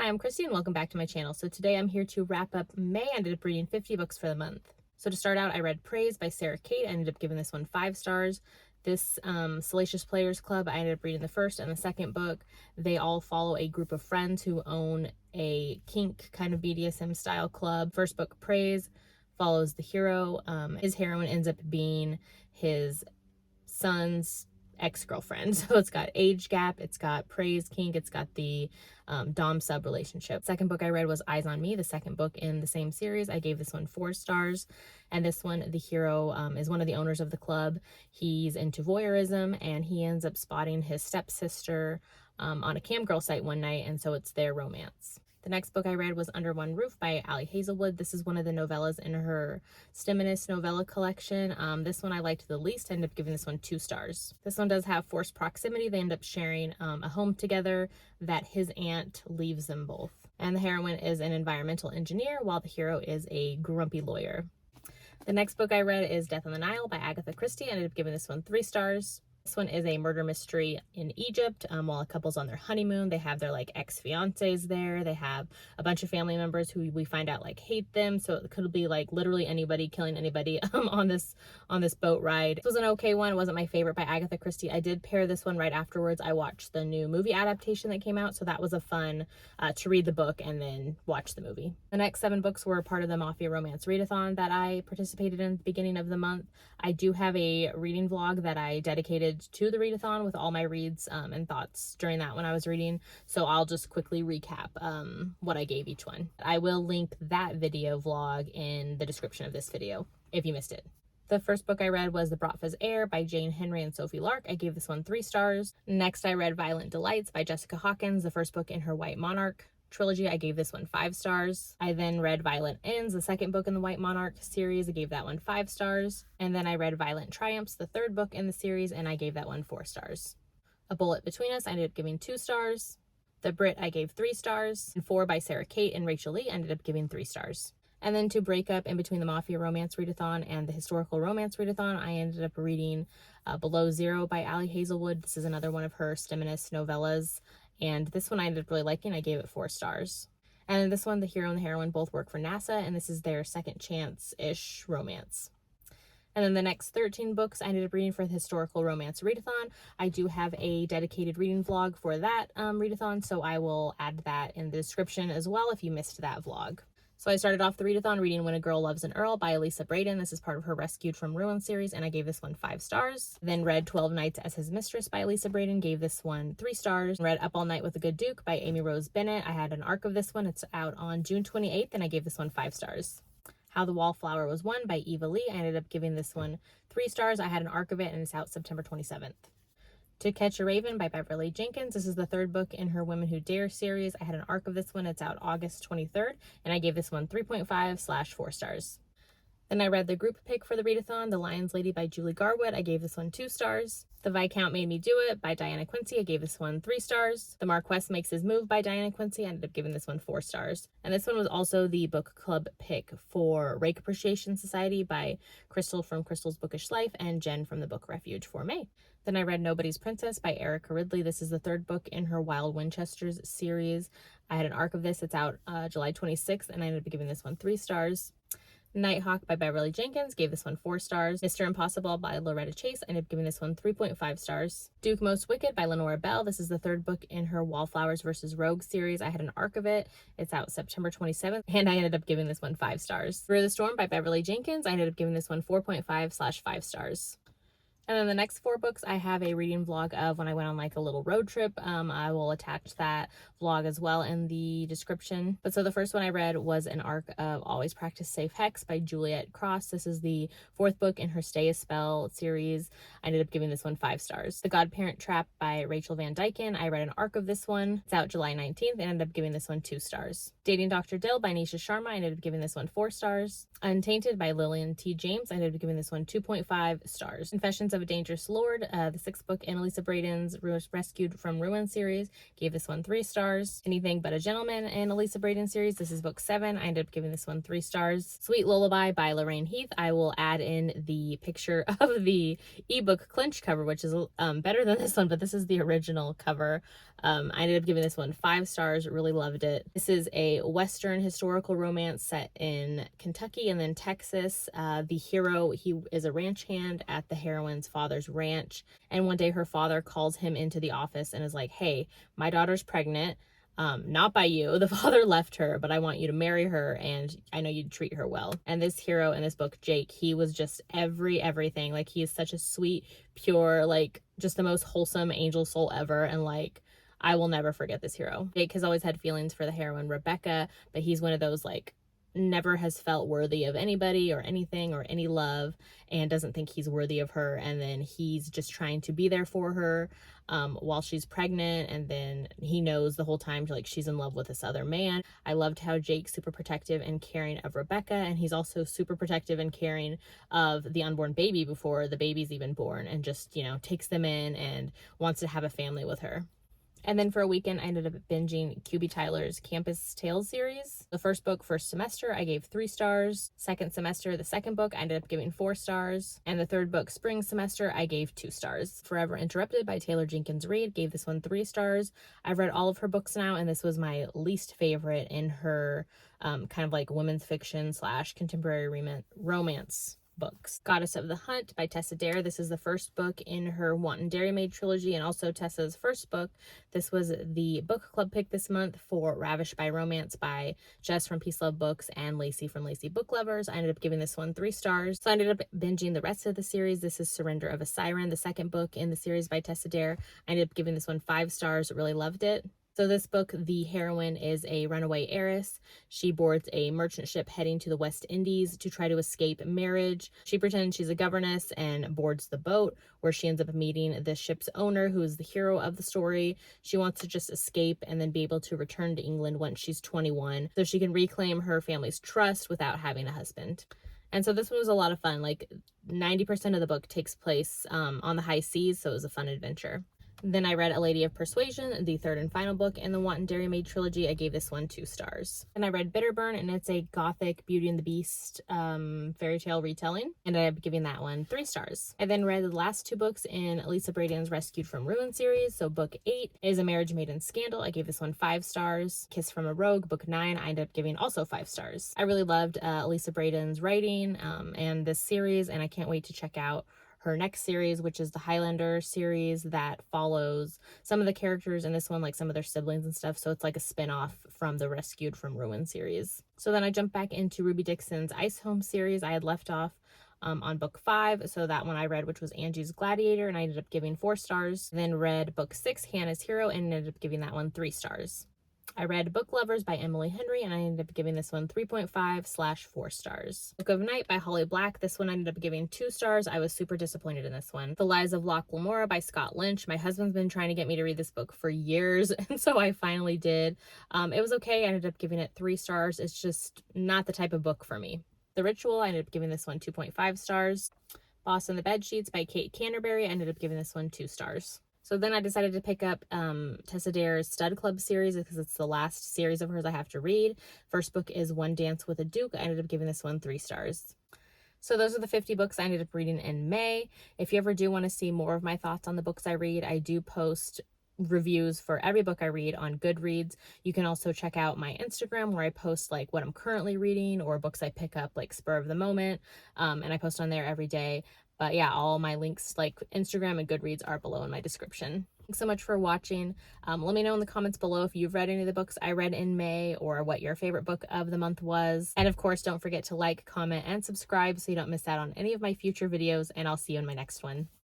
Hi, I'm Christy and welcome back to my channel. So today I'm here to wrap up May. I ended up reading 50 books for the month. So to start out, I read Praise by Sarah Kate. I ended up giving this one 5 stars. This Salacious Players Club, I ended up reading the first and the second book. They all follow a group of friends who own a kink kind of BDSM style club. First book, Praise, follows the hero. His heroine ends up being his son's ex-girlfriend. So it's got age gap, it's got praise kink, it's got the dom sub relationship. Second book I read was Eyes on Me, the second book in the same series. I gave this one 4 stars. And this one, the hero is one of the owners of the club. He's into voyeurism and he ends up spotting his stepsister on a camgirl site one night, and so it's their romance. The next book I read was Under One Roof by Ali Hazelwood. This is one of the novellas in her Miscellaneous novella collection. This one I liked the least. I ended up giving this one 2 stars. This one does have forced proximity. They end up sharing a home together that his aunt leaves them both. And the heroine is an environmental engineer while the hero is a grumpy lawyer. The next book I read is Death on the Nile by Agatha Christie. I ended up giving this one 3 stars. This one is a murder mystery in Egypt. While a couple's on their honeymoon, they have their ex-fiancés there. They have a bunch of family members who we find out hate them. So it could be literally anybody killing anybody on this boat ride. This was an okay one. It wasn't my favorite by Agatha Christie. I did pair this one right afterwards. I watched the new movie adaptation that came out, so that was a fun to read the book and then watch the movie. The next 7 books were part of the Mafia romance readathon that I participated in at the beginning of the month. I do have a reading vlog that I dedicated to the readathon with all my reads and thoughts during that when I was reading, so I'll just quickly recap what I gave each one. I will link that video vlog in the description of this video if you missed it. The first book I read was The Bratva's Heir by Jane Henry and Sophie Lark. I gave this one 3 stars. Next I read Violent Delights by Jessica Hawkins, the first book in her White Monarch trilogy. I gave this one 5 stars. I then read Violent Ends, the second book in the White Monarch series. I gave that one 5 stars. And then I read Violent Triumphs, the third book in the series, and I gave that one 4 stars. A Bullet Between Us, I ended up giving 2 stars. The Brit, I gave 3 stars. And 4 by Sarah Kate and Rachel Lee, I ended up giving 3 stars. And then to break up in between the Mafia romance readathon and the historical romance readathon, I ended up reading Below Zero by Ali Hazelwood. This is another one of her Miscellaneous novellas. And this one I ended up really liking. I gave it 4 stars. And then this one, the hero and the heroine both work for NASA, and this is their second chance-ish romance. And then the next 13 books I ended up reading for the historical romance readathon. I do have a dedicated reading vlog for that readathon, so I will add that in the description as well if you missed that vlog. So I started off the readathon reading When a Girl Loves an Earl by Elisa Braden. This is part of her Rescued from Ruin series, and I gave this one 5 stars. Then read 12 Nights as His Mistress by Elisa Braden, gave this one 3 stars. Read Up All Night with a Good Duke by Amy Rose Bennett. I had an arc of this one. It's out on June 28th, and I gave this one 5 stars. How the Wallflower Was Won by Eva Lee. I ended up giving this one 3 stars. I had an arc of it, and it's out September 27th. To Catch a Raven by Beverly Jenkins. This is the third book in her Women Who Dare series. I had an arc of this one. It's out August 23rd, and I gave this one 3.5/4 stars. Then I read the group pick for the readathon, The Lion's Lady by Julie Garwood. I gave this one 2 stars. The Viscount Made Me Do It by Diana Quincy. I gave this one 3 stars. The Marquess Makes His Move by Diana Quincy. I ended up giving this one 4 stars. And this one was also the book club pick for Rake Appreciation Society by Crystal from Crystal's Bookish Life and Jen from the Book Refuge for May. Then I read Nobody's Princess by Erica Ridley. This is the third book in her Wild Winchesters series. I had an arc of this. It's out July 26th, and I ended up giving this one 3 stars. Nighthawk by Beverly Jenkins, gave this one 4 stars. Mr. Impossible by Loretta Chase, I ended up giving this one 3.5 stars. Duke Most Wicked by Lenora Bell. This is the third book in her Wallflowers vs. Rogue series. I had an arc of it. It's out September 27th, and I ended up giving this one 5 stars. Through the Storm by Beverly Jenkins, I ended up giving this one 4.5/5 stars. And then the next 4 books I have a reading vlog of when I went on a little road trip. I will attach that vlog as well in the description. But so the first one I read was an arc of Always Practice Safe Hex by Juliet Cross. This is the 4th book in her Stay a Spell series. I ended up giving this one 5 stars. The Godparent Trap by Rachel Van Dyken. I read an arc of this one. It's out July 19th, and ended up giving this one 2 stars. Dating Dr. Dill by Nisha Sharma. I ended up giving this one 4 stars. Untainted by Lillian T. James. I ended up giving this one 2.5 stars. Confessions Visions of a Dangerous Lord, the 6th book in Elisa Braden's Rescued from Ruin series. Gave this one 3 stars. Anything But a Gentleman in Elisa Braden series. This is book 7. I ended up giving this one 3 stars. Sweet Lullaby by Lorraine Heath. I will add in the picture of the ebook clinch cover, which is better than this one, but this is the original cover. I ended up giving this one 5 stars. Really loved it. This is a Western historical romance set in Kentucky and then Texas. The hero, he is a ranch hand at the heroine's father's ranch, and one day her father calls him into the office and is like, hey, my daughter's pregnant. Not by you. The father left her, but I want you to marry her, and I know you'd treat her well. And this hero in this book, Jake, he was just everything. Like, he is such a sweet, pure, like, just the most wholesome angel soul ever. And like, I will never forget this hero. Jake has always had feelings for the heroine Rebecca, but he's one of those, like, never has felt worthy of anybody or anything or any love, and doesn't think he's worthy of her. And then he's just trying to be there for her while she's pregnant, and then he knows the whole time, like, she's in love with this other man. I loved how Jake's super protective and caring of Rebecca, and he's also super protective and caring of the unborn baby before the baby's even born, and just, you know, takes them in and wants to have a family with her. And then for a weekend, I ended up binging QB Tyler's Campus Tales series. The first book, first semester, I gave 3 stars. Second semester, the second book, I ended up giving 4 stars. And the third book, spring semester, I gave 2 stars. Forever Interrupted by Taylor Jenkins Reid, gave this one 3 stars. I've read all of her books now, and this was my least favorite in her kind of like women's fiction / contemporary romance books. Goddess of the Hunt by Tessa Dare. This is the first book in her Wanton Dairymaid trilogy, and also Tessa's first book. This was the book club pick this month for Ravished by Romance by Jess from Peace Love Books and Lacey from Lacey Book Lovers. I ended up giving this one 3 stars. So I ended up binging the rest of the series. This is Surrender of a Siren, the second book in the series by Tessa Dare. I ended up giving this one 5 stars. Really loved it. So this book, the heroine is a runaway heiress. She boards a merchant ship heading to the West Indies to try to escape marriage. She pretends she's a governess and boards the boat, where she ends up meeting the ship's owner, who is the hero of the story. She wants to just escape and then be able to return to England once she's 21, so she can reclaim her family's trust without having a husband. And so this one was a lot of fun. Like, 90% of the book takes place on the high seas, so it was a fun adventure. Then I read A Lady of Persuasion, the third and final book in the Wanton Dairymaid trilogy. I gave this one 2 stars. And I read Bitterburn, and it's a gothic Beauty and the Beast fairy tale retelling, and I'm giving that one 3 stars. I then read the last 2 books in Elisa Braden's Rescued from Ruin series. So book 8 is A Marriage Made in Scandal. I gave this one 5 stars. Kiss from a Rogue, book 9, I ended up giving also 5 stars. I really loved Elisa Braden's writing and this series, and I can't wait to check out her next series, which is the Highlander series that follows some of the characters in this one, like some of their siblings and stuff. So it's like a spin-off from the Rescued from Ruin series. So then I jumped back into Ruby Dixon's Ice Home series. I had left off on book 5. So that one I read, which was Angie's Gladiator, and I ended up giving 4 stars. Then read book 6, Hannah's Hero, and ended up giving that one 3 stars. I read Book Lovers by Emily Henry, and I ended up giving this one 3.5/4 stars. Book of Night by Holly Black. This one I ended up giving 2 stars. I was super disappointed in this one. The Lies of Locke Lamora by Scott Lynch. My husband's been trying to get me to read this book for years, and so I finally did. It was okay. I ended up giving it 3 stars. It's just not the type of book for me. The Ritual, I ended up giving this one 2.5 stars. Boss in the Bed Sheets by Kate Canterbury. I ended up giving this one 2 stars. So then I decided to pick up Tessa Dare's Stud Club series, because it's the last series of hers I have to read. First book is One Dance with a Duke. I ended up giving this one 3 stars. So those are the 50 books I ended up reading in May. If you ever do want to see more of my thoughts on the books I read, I do post reviews for every book I read on Goodreads. You can also check out my Instagram, where I post like what I'm currently reading or books I pick up like spur of the moment, and I post on there every day. But yeah, all my links like Instagram and Goodreads are below in my description. Thanks so much for watching. Let me know in the comments below if you've read any of the books I read in May, or what your favorite book of the month was. And of course, don't forget to like, comment, and subscribe so you don't miss out on any of my future videos, and I'll see you in my next one.